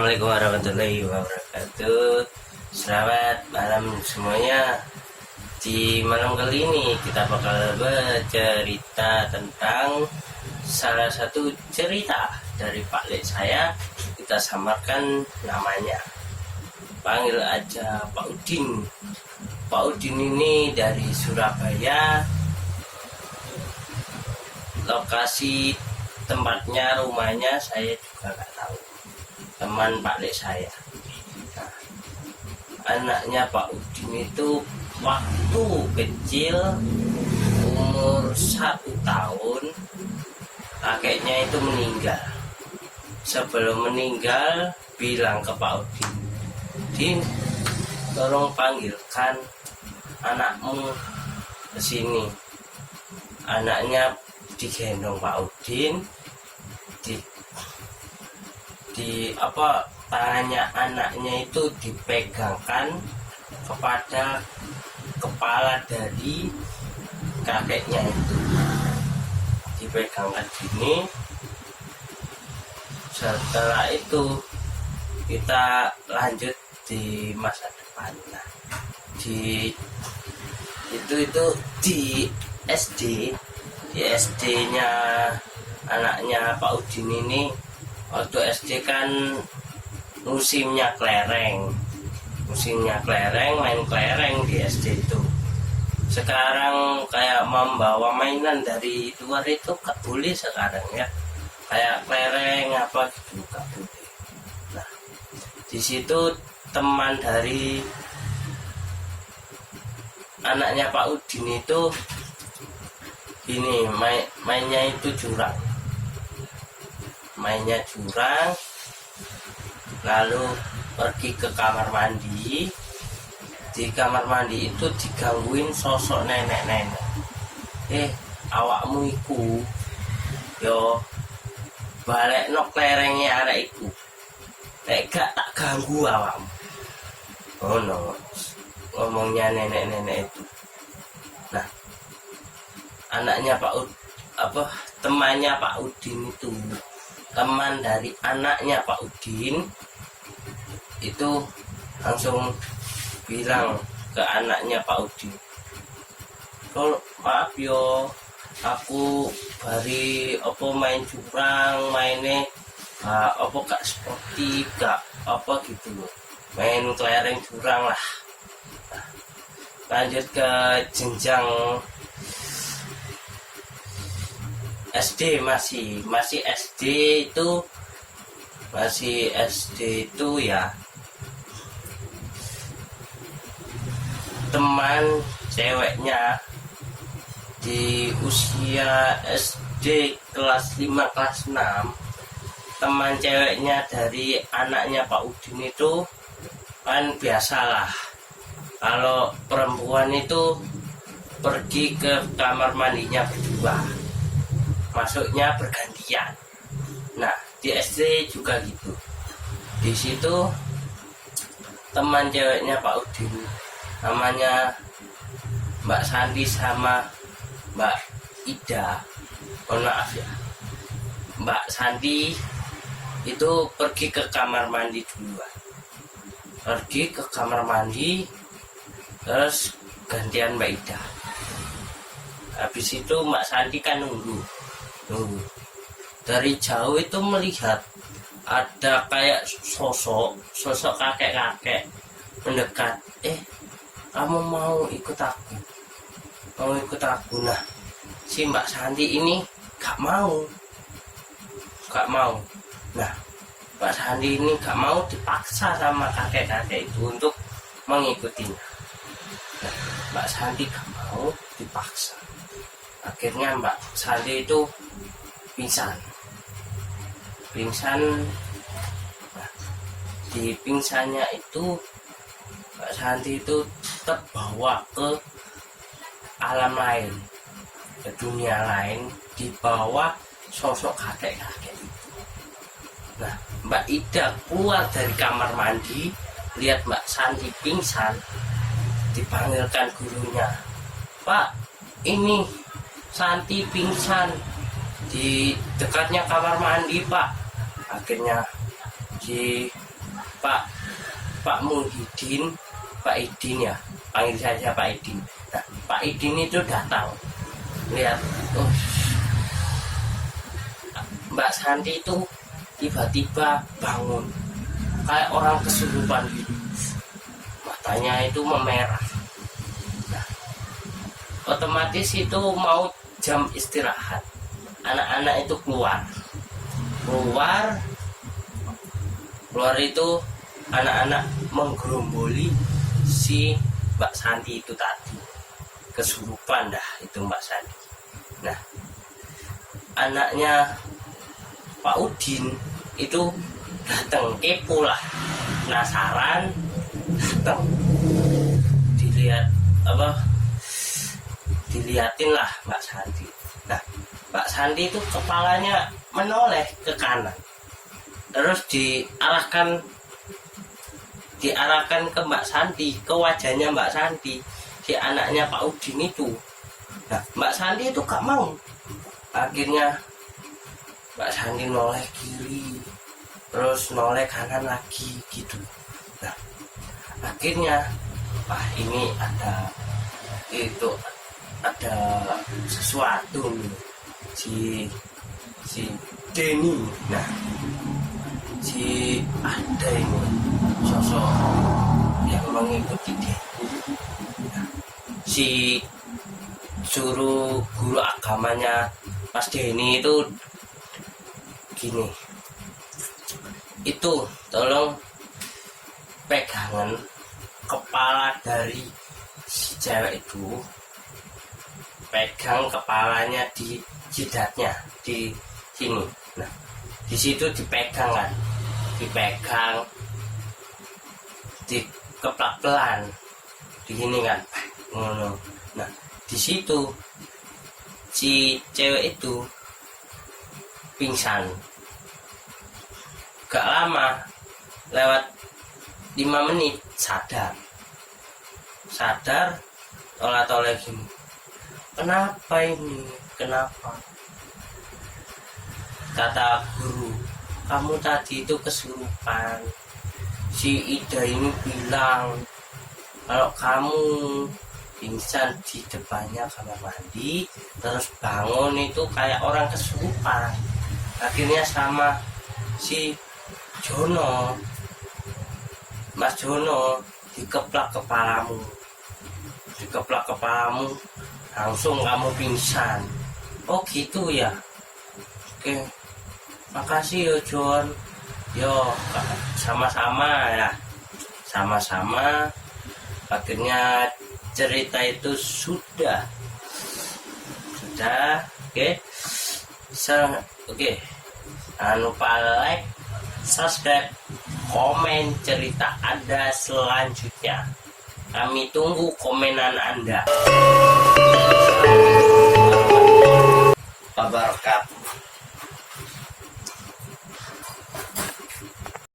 Assalamualaikum warahmatullahi wabarakatuh. Selamat malam semuanya. Di malam kali ini kita bakal bercerita tentang salah satu cerita dari Pak Lek saya. Kita samarkan namanya, panggil aja Pak Udin. Pak Udin ini dari Surabaya. Lokasi tempatnya, rumahnya saya juga nggak tahu. Teman Pak Lek saya. Nah, anaknya Pak Udin itu waktu kecil umur 1 tahun kakeknya itu meninggal. Sebelum meninggal bilang ke Pak Udin, "Din, tolong panggilkan anakmu ke sini." Anaknya digendong Pak Udin, tangannya anaknya itu dipegangkan kepada kepala dari kakeknya itu, dipegangkan gini. Setelah itu kita lanjut di masa depan. Nah, di SD, di SD-nya anaknya Pak Udin ini. Waktu SD kan musimnya kelereng, main kelereng di SD itu. Sekarang kayak membawa mainan dari luar itu gak boleh sekarang ya, kayak kelereng apa gitu gak boleh. Nah, di situ teman dari anaknya Pak Udin itu ini mainnya itu jurang, lalu pergi ke kamar mandi. Di kamar mandi itu digangguin sosok nenek-nenek. Awakmu iku yo balik nok lerengnya arek iku, gak tak ganggu awakmu. Oh no, ngomongnya nenek-nenek itu. Nah, anaknya temannya Pak Udin itu, teman dari anaknya Pak Udin itu langsung bilang ke anaknya Pak Udin, "Kalau maaf yo, aku bari main curang, mainnya gak sportif, gak gitu loh, main kelereng curang lah." Nah, lanjut ke jenjang SD, masih SD itu ya, teman ceweknya di usia SD kelas 5 kelas 6, teman ceweknya dari anaknya Pak Udin itu kan biasalah, kalau perempuan itu pergi ke kamar mandinya berdua, masuknya bergantian. Nah, di SD juga gitu. Di situ teman ceweknya Pak Udin, namanya Mbak Santi sama Mbak Ida. Mohon maaf ya. Mbak Santi itu pergi ke kamar mandi duluan. Pergi ke kamar mandi, terus gantian Mbak Ida. Habis itu Mbak Santi kan nunggu. Dari jauh itu melihat ada kayak sosok kakek-kakek mendekat. Kamu mau ikut aku? Nah, si Mbak Santi ini gak mau. Nah, Mbak Santi ini gak mau, dipaksa sama kakek-kakek itu untuk mengikutinya. Nah, Mbak Santi gak mau, dipaksa. Akhirnya Mbak Santi itu pingsan. Nah, di pingsannya itu Mbak Santi itu terbawa ke alam lain, ke dunia lain, di bawah sosok kakek-kakek itu. Nah, Mbak Ida keluar dari kamar mandi, lihat Mbak Santi pingsan, dipanggilkan gurunya, "Pak, ini Santi pingsan di dekatnya kamar mandi, Pak." Akhirnya Pak Pak Muhyiddin, Pak Idin ya, panggil saja Pak Idin. Nah, Pak Idin itu datang, lihat, oh, Mbak Santi itu tiba-tiba bangun, kayak orang kesurupan gitu, matanya itu memerah. Nah, otomatis itu mau jam istirahat, anak-anak itu keluar itu anak-anak menggeromboli si Mbak Santi itu tadi, kesurupan dah itu Mbak Santi. Nah, anaknya Pak Udin itu datang, kepo lah, penasaran, datang, dilihatin lah Mbak Santi. Nah, Mbak Santi itu kepalanya menoleh ke kanan, terus diarahkan ke Mbak Santi, ke wajahnya Mbak Santi, si anaknya Pak Udin itu. Nah, Mbak Santi itu gak mau. Akhirnya Mbak Santi noleh kiri, terus noleh kanan lagi gitu. Nah, akhirnya ini ada sesuatu nih, si Denny. Nah, ada ini sosok yang mengikuti dia. Nah, si suruh guru agamanya Mas Denny itu gini, itu tolong pegangan kepala dari si cewek itu, pegang kepalanya di jidatnya di sini. Nah, di situ dipegang kan, dikeplak pelan di sini kan, ngono. Nah, di situ si cewek itu pingsan. Gak lama, lewat 5 menit sadar, tolak-tolak gini. Kenapa ini? Kenapa? Kata guru, kamu tadi itu kesurupan. Si Ida ini bilang kalau kamu pingsan di depannya kamar mandi, terus bangun itu kayak orang kesurupan. Akhirnya sama si Jono, Mas Jono, dikeplak kepalamu, langsung kamu pingsan. Oh gitu ya. Oke, makasih ya John. Yo, sama-sama ya, sama-sama. Akhirnya cerita itu sudah. Oke. Oke. Jangan lupa like, subscribe, komen cerita Anda selanjutnya. Kami tunggu komenan Anda. Wabarakatuh.